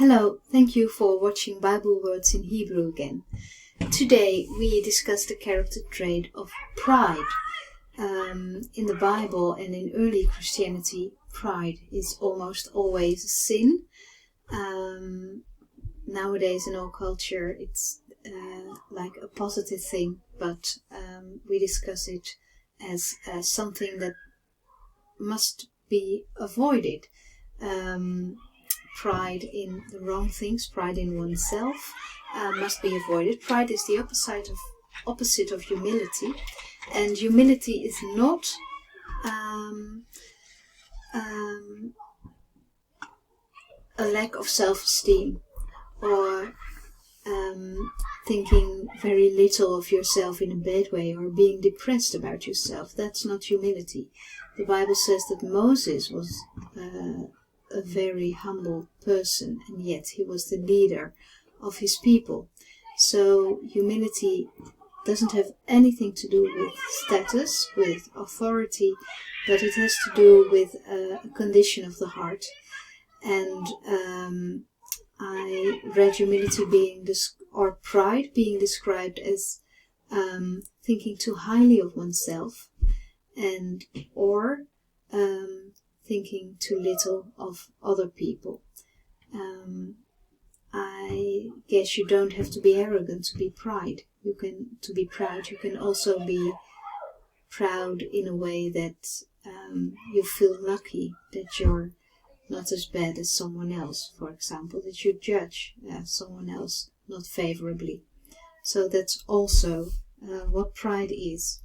Hello, thank you for watching Bible Words in Hebrew again. Today we discuss the character trait of pride. In the Bible and in early Christianity, pride is almost always a sin. Nowadays in our culture it's like a positive thing, but we discuss it as something that must be avoided. Pride in the wrong things, pride in oneself must be avoided. Pride is the opposite of humility, and humility is not a lack of self-esteem or thinking very little of yourself in a bad way or being depressed about yourself. That's not humility. The Bible says that Moses was a very humble person, and yet he was the leader of his people. So humility doesn't have anything to do with status, with authority, but it has to do with a condition of the heart. And I read humility or pride being described as thinking too highly of oneself, or thinking too little of other people. I guess you don't have to be arrogant to be proud. You can also be proud in a way that you feel lucky that you're not as bad as someone else. For example, that you judge someone else not favorably. So that's also what pride is.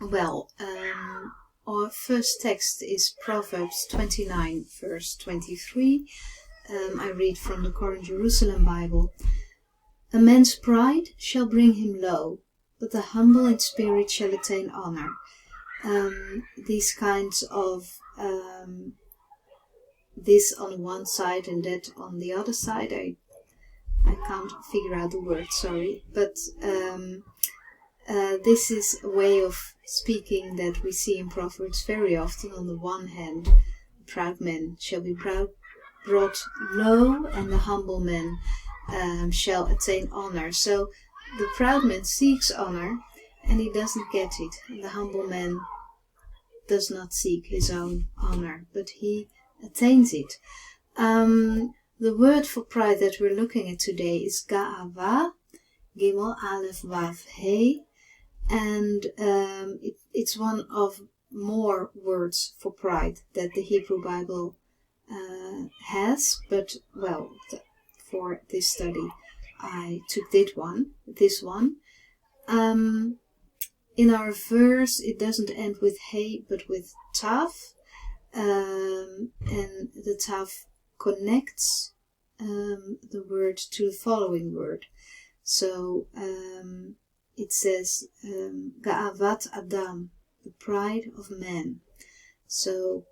Well, our first text is Proverbs 29, verse 23. I read from the Current Jerusalem Bible. A man's pride shall bring him low, but the humble in spirit shall attain honor. These kinds of this on one side and that on the other side. I can't figure out the word, sorry. But this is a way of speaking that we see in Proverbs very often. On the one hand, the proud man shall be brought low, and the humble man shall attain honor. So the proud man seeks honor, and he doesn't get it. And the humble man does not seek his own honor, but he attains it. The word for pride that we're looking at today is ga'ava, Gimel Aleph Vav He, and it's one of more words for pride that the Hebrew Bible has, but well, for this study I took this one. In our verse it doesn't end with He but with Tav, and the Tav connects the word to the following word. So it says Ga'avat Adam, the pride of man. So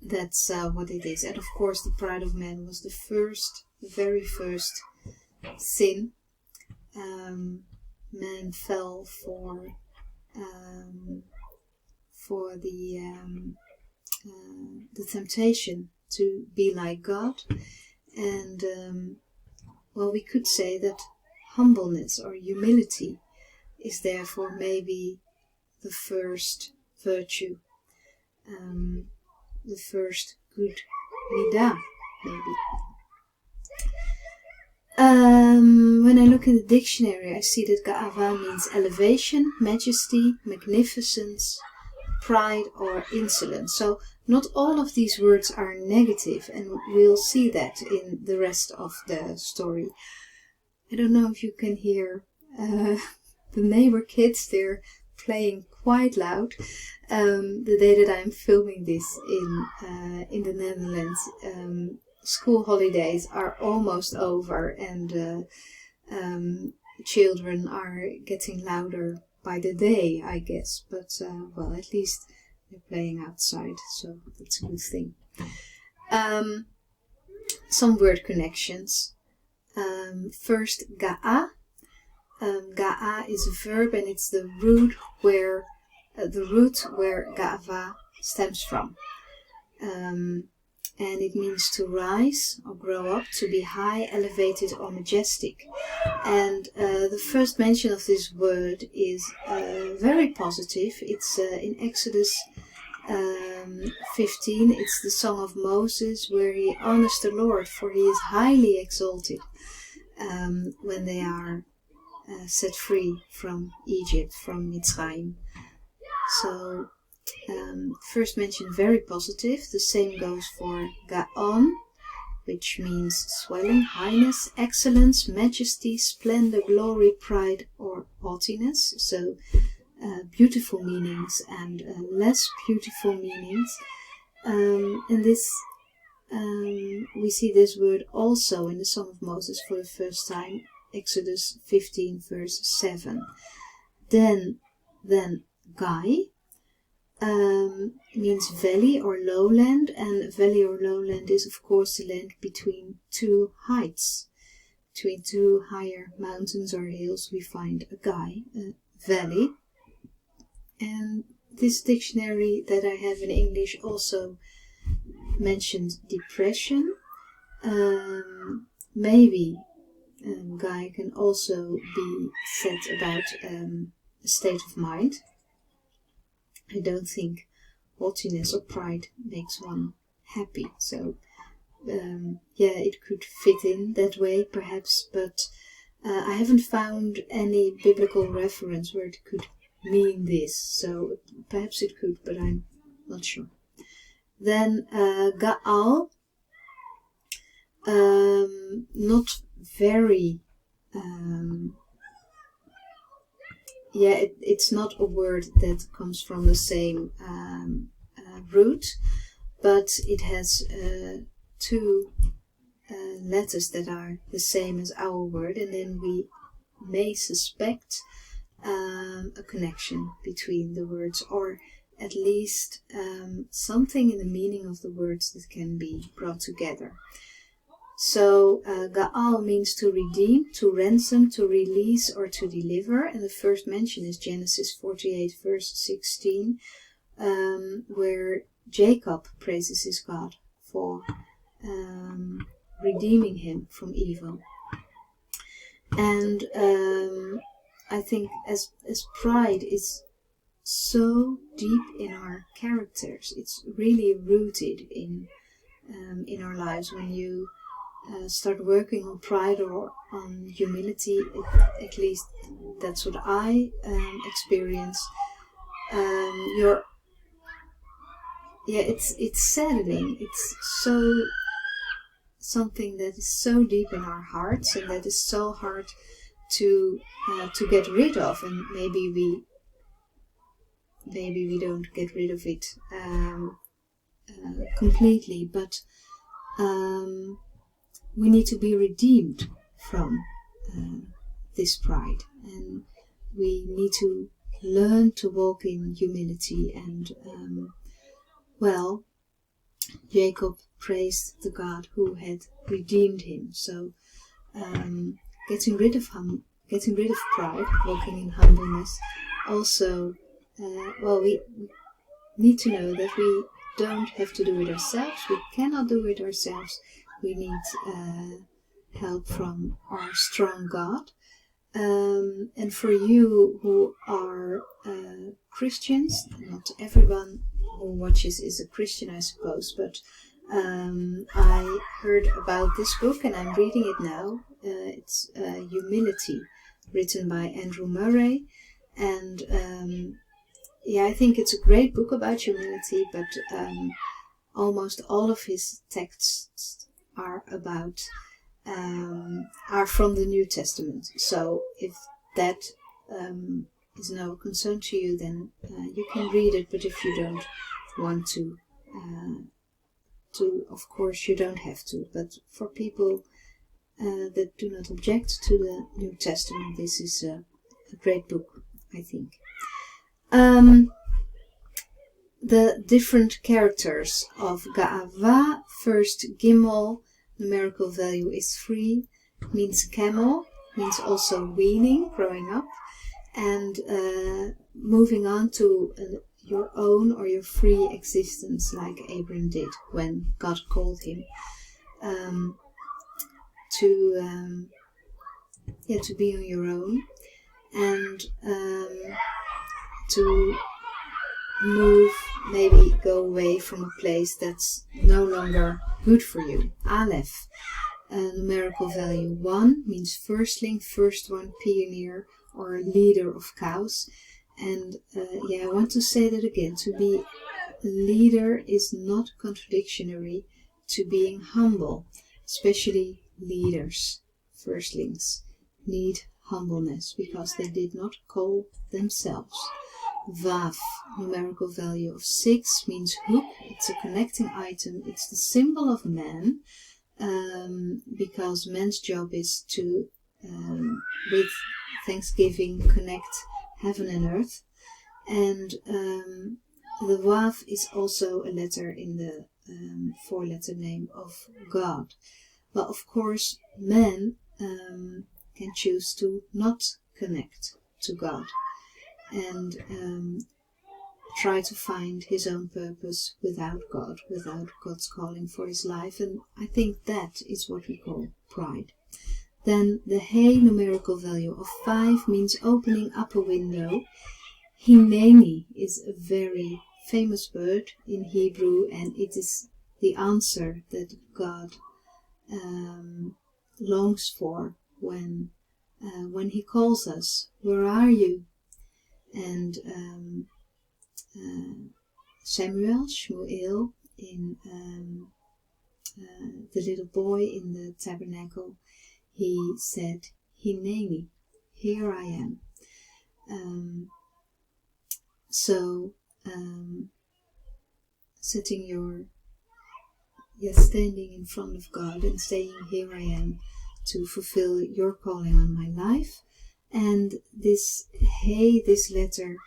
that's what it is. And of course the pride of man was the very first sin. Man fell for the temptation to be like God. And well, we could say that humbleness or humility is therefore maybe the first virtue, the first good midah, maybe. When I look in the dictionary, I see that ga'ava means elevation, majesty, magnificence, pride, or insolence. So not all of these words are negative, and we'll see that in the rest of the story. I don't know if you can hear the neighbor kids. They're playing quite loud. The day that I'm filming this in the Netherlands, school holidays are almost over, and children are getting louder by the day, I guess. But well, at least they're playing outside, so that's a good thing. Some word connections. First, ga'a. Ga'a is a verb, and it's the root where ga'ava stems from. and it means to rise or grow up, to be high, elevated, or majestic. And the first mention of this word is very positive. It's in Exodus 15. It's the song of Moses, where he honors the Lord, for he is highly exalted when they are set free from Egypt, from Mitzrayim. So first mention very positive. The same goes for Gaon, which means swelling, highness, excellence, majesty, splendor, glory, pride, or haughtiness. So beautiful meanings and less beautiful meanings. And this we see this word also in the Song of Moses for the first time, Exodus 15 verse 7. Then Gai means valley or lowland, and valley or lowland is of course the land between two heights. Between two higher mountains or hills we find a Gai, a valley. And this dictionary that I have in English also mentioned depression. Maybe Gai can also be said about a state of mind. I don't think haughtiness or pride makes one happy. So yeah, it could fit in that way perhaps, but I haven't found any biblical reference where it could mean this. So perhaps it could, but I'm not sure. Then Gaal, not very, it's not a word that comes from the same root, but it has two letters that are the same as our word, and then we may suspect a connection between the words, or at least something in the meaning of the words that can be brought together. So Gaal means to redeem, to ransom, to release, or to deliver. And the first mention is Genesis 48 verse 16, where Jacob praises his God for redeeming him from evil. And I think as pride is so deep in our characters, it's really rooted in our lives. When you start working on pride or on humility, at least that's what I experience. It's saddening. It's so something that is so deep in our hearts, and that is so hard to get rid of. And maybe we don't get rid of it completely, but we need to be redeemed from this pride, and we need to learn to walk in humility. And Jacob praised the God who had redeemed him. So getting rid of pride, walking in humbleness. Also, we need to know that we don't have to do it ourselves. We cannot do it ourselves. We need help from our strong God. And for you who are Christians, not everyone who watches is a Christian, I suppose, but I heard about this book and I'm reading it now. It's Humility, written by Andrew Murray. And I think it's a great book about humility, but almost all of his texts are from the New Testament. So if that is no concern to you, then you can read it. But if you don't want to, of course you don't have to. But for people that do not object to the New Testament, this is a great book, I think. The different characters of Ga'ava. First, Gimel, numerical value is 3, means camel, means also weaning, growing up. And moving on to your own or your free existence, like Abraham did when God called him to be on your own, and to move, maybe go away from a place that's no longer good for you. Aleph, numerical value 1, means firstling, first one, pioneer, or leader of cows. And I want to say that again. To be a leader is not contradictory to being humble. Especially leaders, firstlings, need humbleness because they did not call themselves. Vav, numerical value of 6, means hook. It's a connecting item. It's the symbol of man, because man's job is to, with thanksgiving, connect heaven and earth. And the Vav is also a letter in the 4-letter name of God. But of course, man can choose to not connect to God and try to find his own purpose without God, without God's calling for his life. And I think that is what we call pride. Then the He, numerical value of 5, means opening up a window. Hineni is a very famous word in Hebrew, and it is the answer that God longs for when he calls us. Where are you? And Shmuel, in the little boy in the tabernacle, he said, Hineni, here I am. Standing in front of God and saying, here I am, to fulfill your calling on my life. And this letter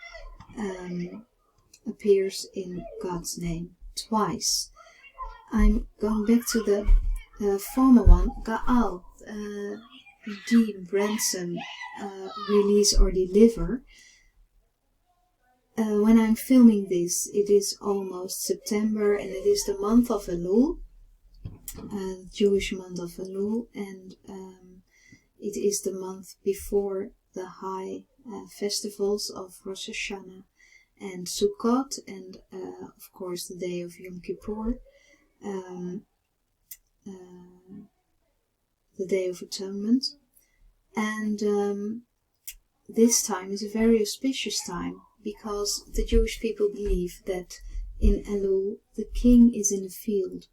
appears in God's name twice. I'm going back to the former one, Ga'al, redeem, ransom, release or deliver. When I'm filming this, it is almost September, and it is the month of Elul, Jewish month of Elul, and it is the month before the high festivals of Rosh Hashanah and Sukkot, and of course the day of Yom Kippur, the Day of Atonement. And this time is a very auspicious time, because the Jewish people believe that in Elul the king is in the field.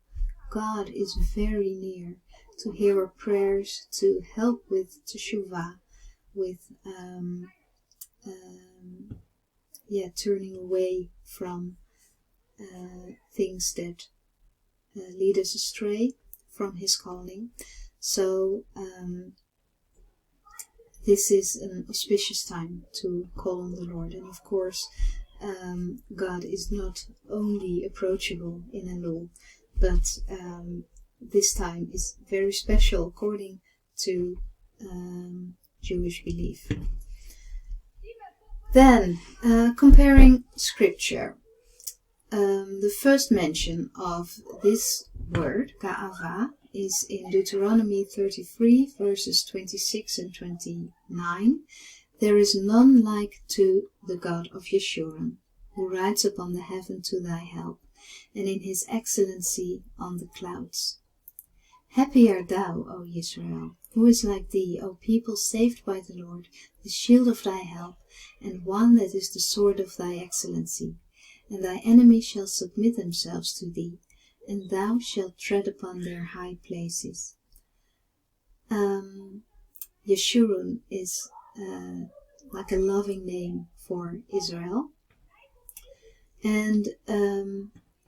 God is very near to hear our prayers, to help with teshuvah, with turning away from things that lead us astray from his calling. So this is an auspicious time to call on the Lord. And of course, God is not only approachable in Elul, but this time is very special according to Jewish belief. Then, comparing scripture. The first mention of this word, Ga'ava, is in Deuteronomy 33, verses 26 and 29. There is none like to the God of Yeshurun, who rides upon the heaven to thy help, and in his excellency on the clouds. Happy art thou, O Israel, who is like thee, O people saved by the Lord, the shield of thy help, and one that is the sword of thy excellency. And thy enemies shall submit themselves to thee, and thou shalt tread upon their high places. Yeshurun is like a loving name for Israel. And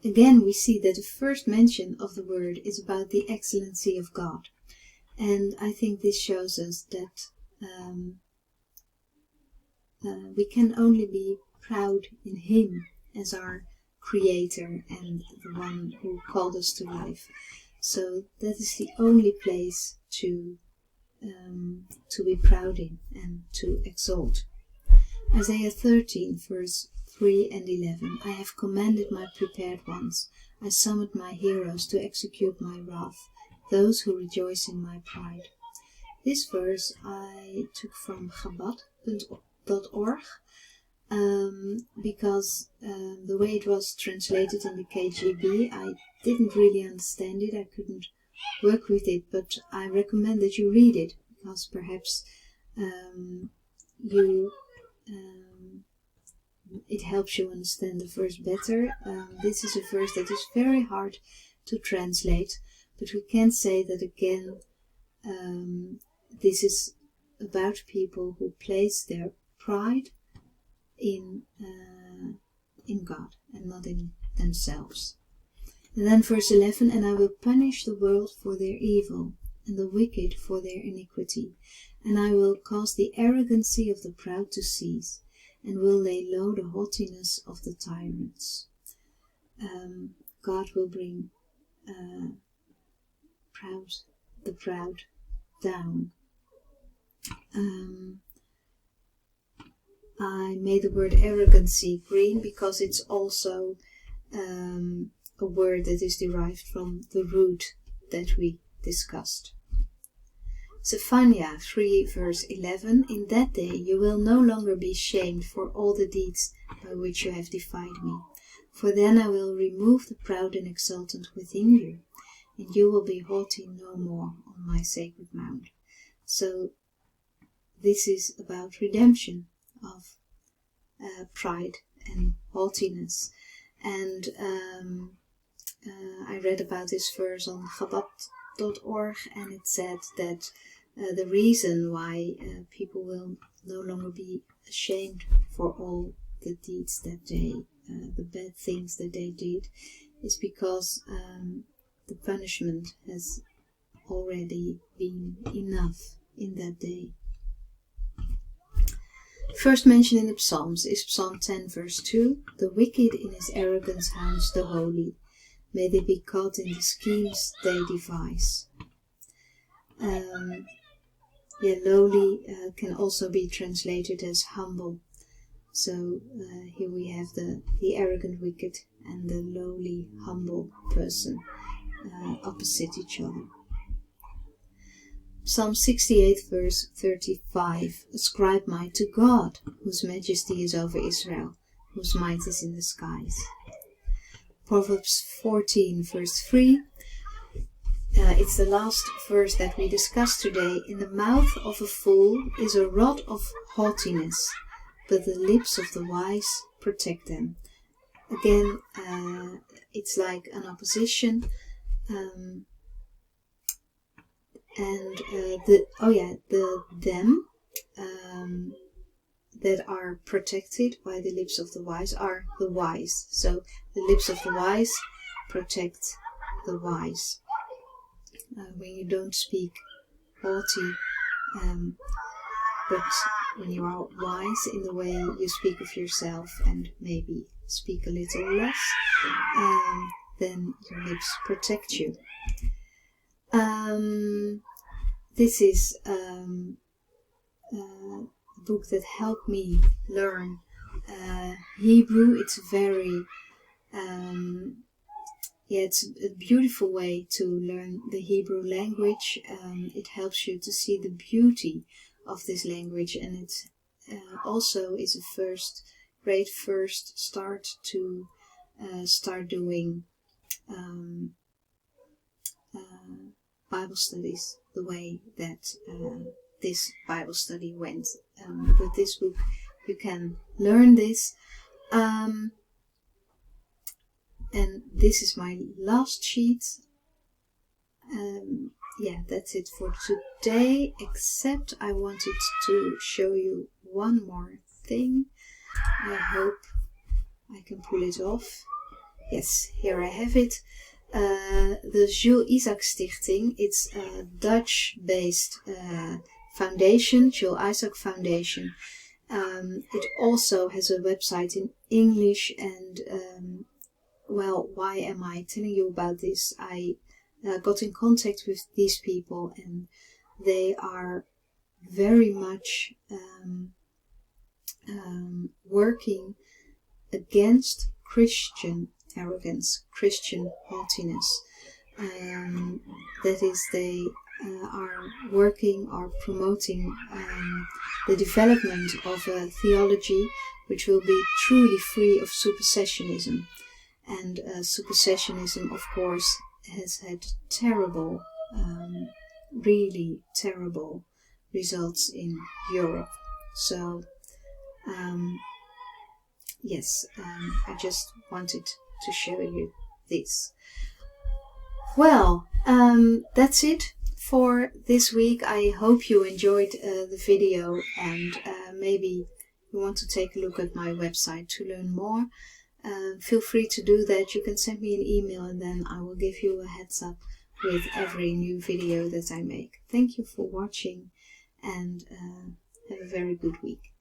again, we see that the first mention of the word is about the excellency of God. And I think this shows us that we can only be proud in Him as our Creator and the one who called us to life. So that is the only place to be proud in and to exalt. Isaiah 13, verse 3 and 11. I have commanded my prepared ones. I summoned my heroes to execute my wrath, those who rejoice in my pride. This verse I took from Chabad.org because the way it was translated in the KJV, I didn't really understand it. I couldn't work with it, but I recommend that you read it because perhaps it helps you understand the verse better. This is a verse that is very hard to translate, but we can say that again, this is about people who place their pride in God and not in themselves. And then verse 11, and I will punish the world for their evil and the wicked for their iniquity, and I will cause the arrogancy of the proud to cease, and will lay low the haughtiness of the tyrants. God will bring the proud down. I made the word arrogancy green because it's also a word that is derived from the root that we discussed. Zephaniah 3 verse 11, in that day you will no longer be shamed for all the deeds by which you have defied me. For then I will remove the proud and exultant within you, and you will be haughty no more on my sacred mount. So this is about redemption of pride and haughtiness. And I read about this verse on Chabad.org, and it said that the reason why people will no longer be ashamed for all the deeds that the bad things that they did, is because the punishment has already been enough in that day. First mention in the Psalms is Psalm 10 verse 2. The wicked in his arrogance hounds the holy. May they be caught in the schemes they devise. Lowly can also be translated as humble. So here we have the arrogant wicked and the lowly humble person opposite each other. Psalm 68 verse 35. Ascribe might to God, whose majesty is over Israel, whose might is in the skies. Proverbs 14 verse 3. It's the last verse that we discussed today. In the mouth of a fool is a rod of haughtiness, but the lips of the wise protect them. Again, it's like an opposition. Them that are protected by the lips of the wise are the wise. So the lips of the wise protect the wise. When you don't speak haughty, but when you are wise in the way you speak of yourself and maybe speak a little less, then your lips protect you. This is a book that helped me learn Hebrew. It's very it's a beautiful way to learn the Hebrew language. It helps you to see the beauty of this language, and it also is a great first start to start doing Bible studies the way that this Bible study went. With this book you can learn this. And this is my last sheet. That's it for today, except I wanted to show you one more thing. I hope I can pull it off. Yes, here I have it. The Jules Isaac Stichting, it's a Dutch-based foundation, Jules Isaac Foundation. It also has a website in English, and why am I telling you about this? I got in contact with these people, and they are very much working against Christian arrogance, Christian haughtiness. That is, they are working or promoting the development of a theology which will be truly free of supersessionism. And supersessionism, of course, has had terrible, really terrible results in Europe. So, yes, I just wanted to show you this. Well, that's it for this week. I hope you enjoyed the video, and maybe you want to take a look at my website to learn more. Feel free to do that. You can send me an email and then I will give you a heads up with every new video that I make. Thank you for watching, and have a very good week.